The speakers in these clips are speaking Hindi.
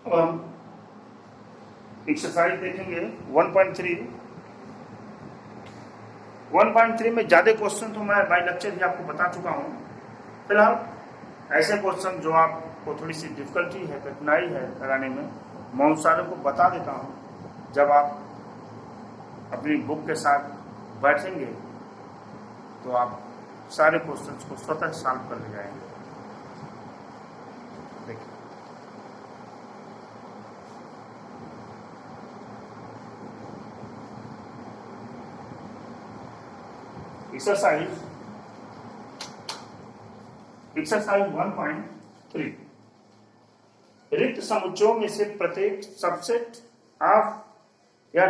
अब हम एक्सरसाइज देखेंगे 1.3। 1.3 में ज़्यादा क्वेश्चन तो मैं बाय लेक्चर भी आपको बता चुका हूँ। फिलहाल ऐसे क्वेश्चन जो आपको थोड़ी सी डिफिकल्टी है, कठिनाई है कराने में, मैं उन सारे को बता देता हूँ। जब आप अपनी बुक के साथ बैठेंगे तो आप सारे क्वेश्चंस को स्वतः सॉल्व कर ले जाएंगे। देखिए, एक्सरसाइज 1.3। रिक्त समुच्चयों में से प्रत्येक सबसेट ऑफ या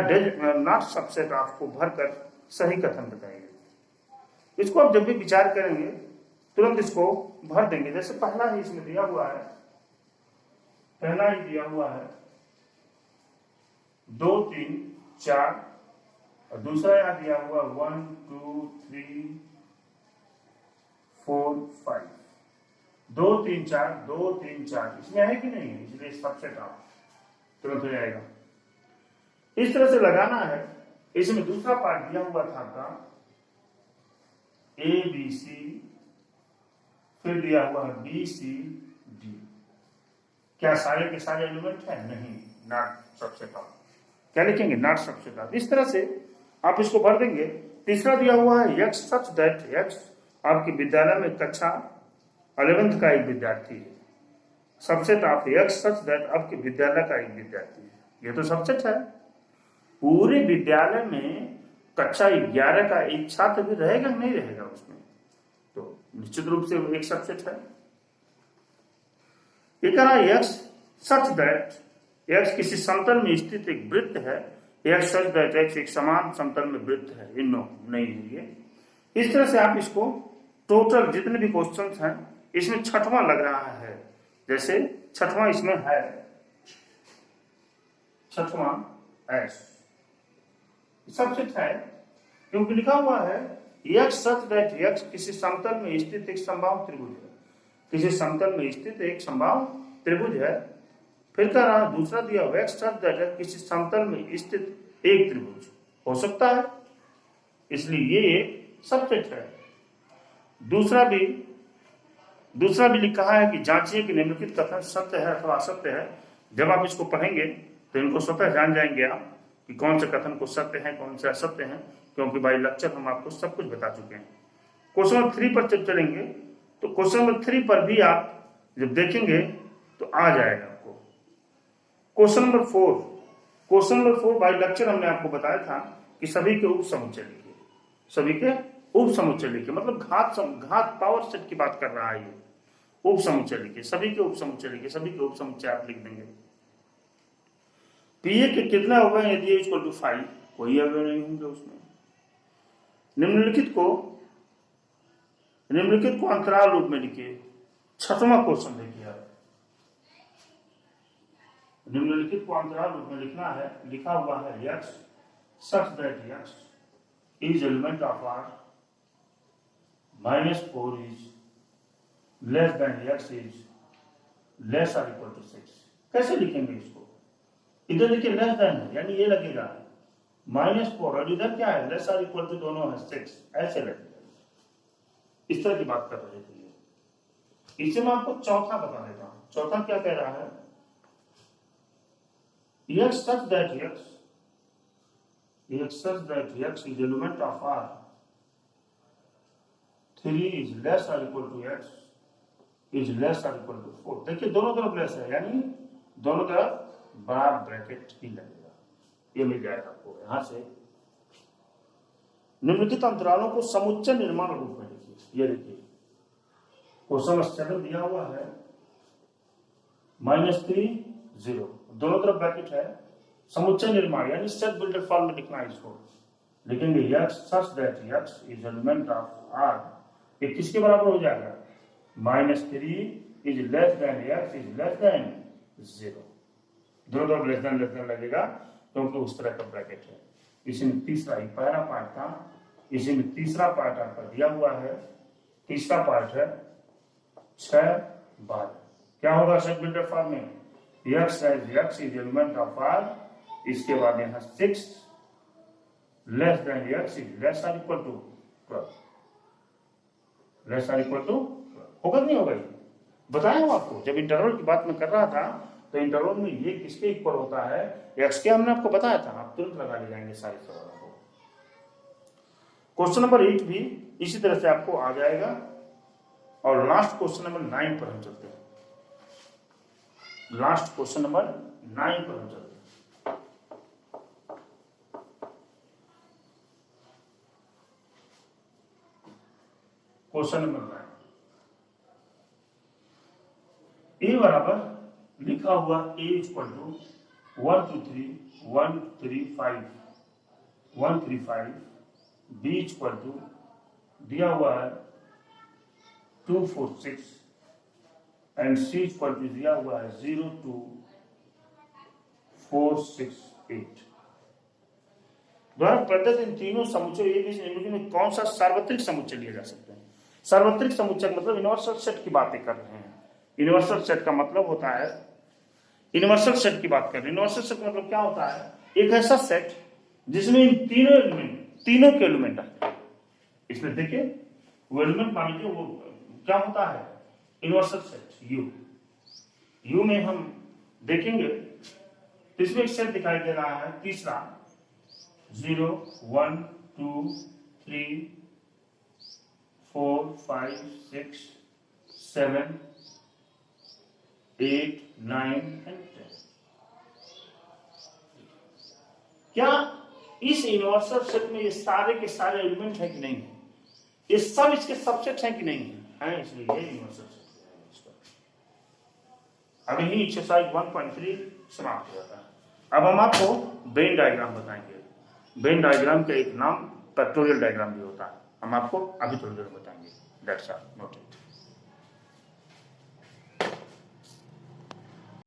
नॉट सबसेट ऑफ को भरकर सही कथन बताइए। इसको आप जब भी विचार करेंगे तुरंत इसको भर देंगे। जैसे पहला ही इसमें दिया हुआ है, पहला ही दिया हुआ है 2 3 4, और दूसरा यहां दिया हुआ 1 2 3 4 5। 2 3 4 2 3 4 इसमें है कि नहीं है, इसलिए सबसेट ऑफ तुरंत हो जाएगा। इस तरह से लगाना है। इसमें दूसरा पार्ट दिया हुआ था आपका ए बी सी, फिर दिया हुआ है बी सी डी। क्या सारे के सारे एलिमेंट है? नहीं, नॉट सबसेट ऑफ। क्या लिखेंगे? Not subset of. इस तरह से आप इसको भर देंगे। तीसरा दिया हुआ है एक्स सच दैट एक्स आपके विद्यालय में कक्षा 11th का एक विद्यार्थी है। Subset of x such that आपके विद्यालय का एक विद्यार्थी है। ये तो सबसेट है। पूरे विद्यालय में कक्षा 11 का एक छात्र भी रहेगा नहीं रहेगा उसमें, तो निश्चित रूप से एक सबसेट है। ये कह रहा है एक्स सच दैट एक्स किसी समतल में स्थित एक वृत्त है। एक्स सच दैट एक्स एक समान समतल में वृत्त है। इन नहीं है ये। इस तरह से आप इसको टोटल जितने भी क्वेश्चंस हैं इसमें छठवां लग रहा है। जैसे छठवां इसमें है, छठवां एस सबसेट है, क्योंकि लिखा हुआ है एक्स सच दैट एक्स किसी समतल में स्थित एक समबाहु त्रिभुज है। किसी समतल में स्थित एक समबाहु त्रिभुज है। फिर कह रहा दूसरा दिया हुआ एक्स सच दैट एक्स किसी समतल में स्थित एक त्रिभुज हो सकता है, इसलिए ये एक सबसेट है। दूसरा भी लिखा है कि जांचिए कि निम्नलिखित कथन सत्य है अथवा असत्य है। जब आप इसको पढ़ेंगे तो इनको स्वतः जान जाएंगे आप कि कौन से कथन को सत्य है, कौन से असत्य है, क्योंकि बाई लेक्चर हम आपको सब कुछ बता चुके हैं। क्वेश्चन नंबर 3 पर जब चलेंगे तो क्वेश्चन नंबर 3 पर भी आप जब देखेंगे तो आ जाएगा आपको। क्वेश्चन नंबर 4 बाई लेक्चर हमने आपको बताया था कि सभी के उप समुच्चय लिखिए। सभी के उप समुच्चय लिखिए, मतलब घात पावर सेट की बात कर रहा है ये। उप समुच्चय लिखिए, सभी के उप समुच्चय लिखिए, सभी के उप समुच्चय आप लिख देंगे। पीए के कितना हो गए? यदि इक्वल टू 5, कोई अवयव नहीं होंगे उसमें। निम्नलिखित को अंतराल रूप में लिखिए। छठवां क्वेश्चन देखिए आप। निम्नलिखित को अंतराल रूप में लिखना है। लिखा हुआ है X such that X is element of R -4 is less than X is less और इक्वल टू 6। कैसे लिखेंगे इसको? इधर देखिए लेस देन है, यानी ये लगेगा -4, और इधर क्या है? लेस और इक्वल टू दोनों है 6। ऐसे लगेगा। इस तरह की बात कर रहे थे। इसे मैं आपको चौथा बता देता हूं। चौथा क्या कह रहा है? x such that x is element of R 3 is less or equal to x is less or equal to 4। देखिए दोनों तरफ लेस है, यानी दोनों तरफ बड़ा ब्रैकेट ही लगेगा। ये मिल जाएगा आपको यहां से। निम्नलिखित अंतरालों को समुच्चय निर्माण रूप में लिखिए। ये देखिए क्वेश्चन 7 दिया हुआ है -3 0, दोनों तरफ ब्रैकेट है। समुच्चय निर्माण यानी सेट बिल्डर फॉर्म में लिखना है इसको। लिखेंगे x such that x is element of R। ये किसके बराबर हो जाएगा? -3 is less than x is less than 0। दोनों तरफ लेस देन लगेगा क्योंकि उस तरह का ब्रैकेट है। इसमें तीसरा ही पहला पार्ट था, इसी में तीसरा पार्ट आपका दिया हुआ है। तीसरा पार्ट है 6 12। क्या होगा सेट बिल्डर फॉर्म में? X X is element of R, इसके बाद यहाँ 6 less than X is less or equal to 12, less or equal to होगा नहीं होगा? बताया हूं आपको, जब इंटरवल की बात मैं कर रहा था तो इंटरवल में ये किसके इक्वल होता है, एक्स के, हमने आपको बताया था, आप तुरंत लगा ले जाएंगे सारे सवालों को। क्वेश्चन नंबर 8 भी इसी तरह से आपको आ जाएगा। और लास्ट क्वेश्चन नंबर 9 पर हम चलते हैं, लास्ट क्वेश्चन नंबर 9 पर हम चलते हैं। क्वेश्चन नंबर 9, ए बराबर लिखा हुआ A equal to 1 2 3 1 3 5 1 3 5, B equal to दिया हुआ है 2 4 6 एंड सी इक्वल टू दिया हुआ है 0 2 4 6 8। द्वारा प्रदत्त इन तीनों समुच्चय निम्नलिखित में कौन सा सार्वत्रिक समुच्चय लिया जा सकता है? सार्वत्रिक समुच्चय मतलब यूनिवर्सल सेट की बातें कर रहे हैं। यूनिवर्सल सेट का मतलब होता है, यूनिवर्सल सेट की बात कर रहे हैं। यूनिवर्सल सेट का मतलब क्या होता है? एक ऐसा सेट जिसमें इन तीनों एलिमेंट, तीनों के एलिमेंट आते हैं। इसमें देखिए वो एलिमेंट मान लीजिए वो क्या होता है, यूनिवर्सल सेट यू। यू में हम देखेंगे तो इसमें एक सेट दिखाई दे रहा है, तीसरा 0 1 2 3 4 5 6 7 8 9 एंड 10। क्या इस यूनिवर्सल सेट में ये सारे के सारे एलिमेंट है कि नहीं है? ये सब इसके सबसेट है कि नहीं है? इसलिए ये यूनिवर्सल सेट है। अभी ही एक्सरसाइज 1.3 समाप्त हो जाता है। अब हम आपको वेन डायग्राम बताएंगे। वेन डायग्राम का एक नाम फैक्टोरियल डायग्राम भी होता है, हम आपको अभी थोड़ी देर बताएंगे। That's all, note it.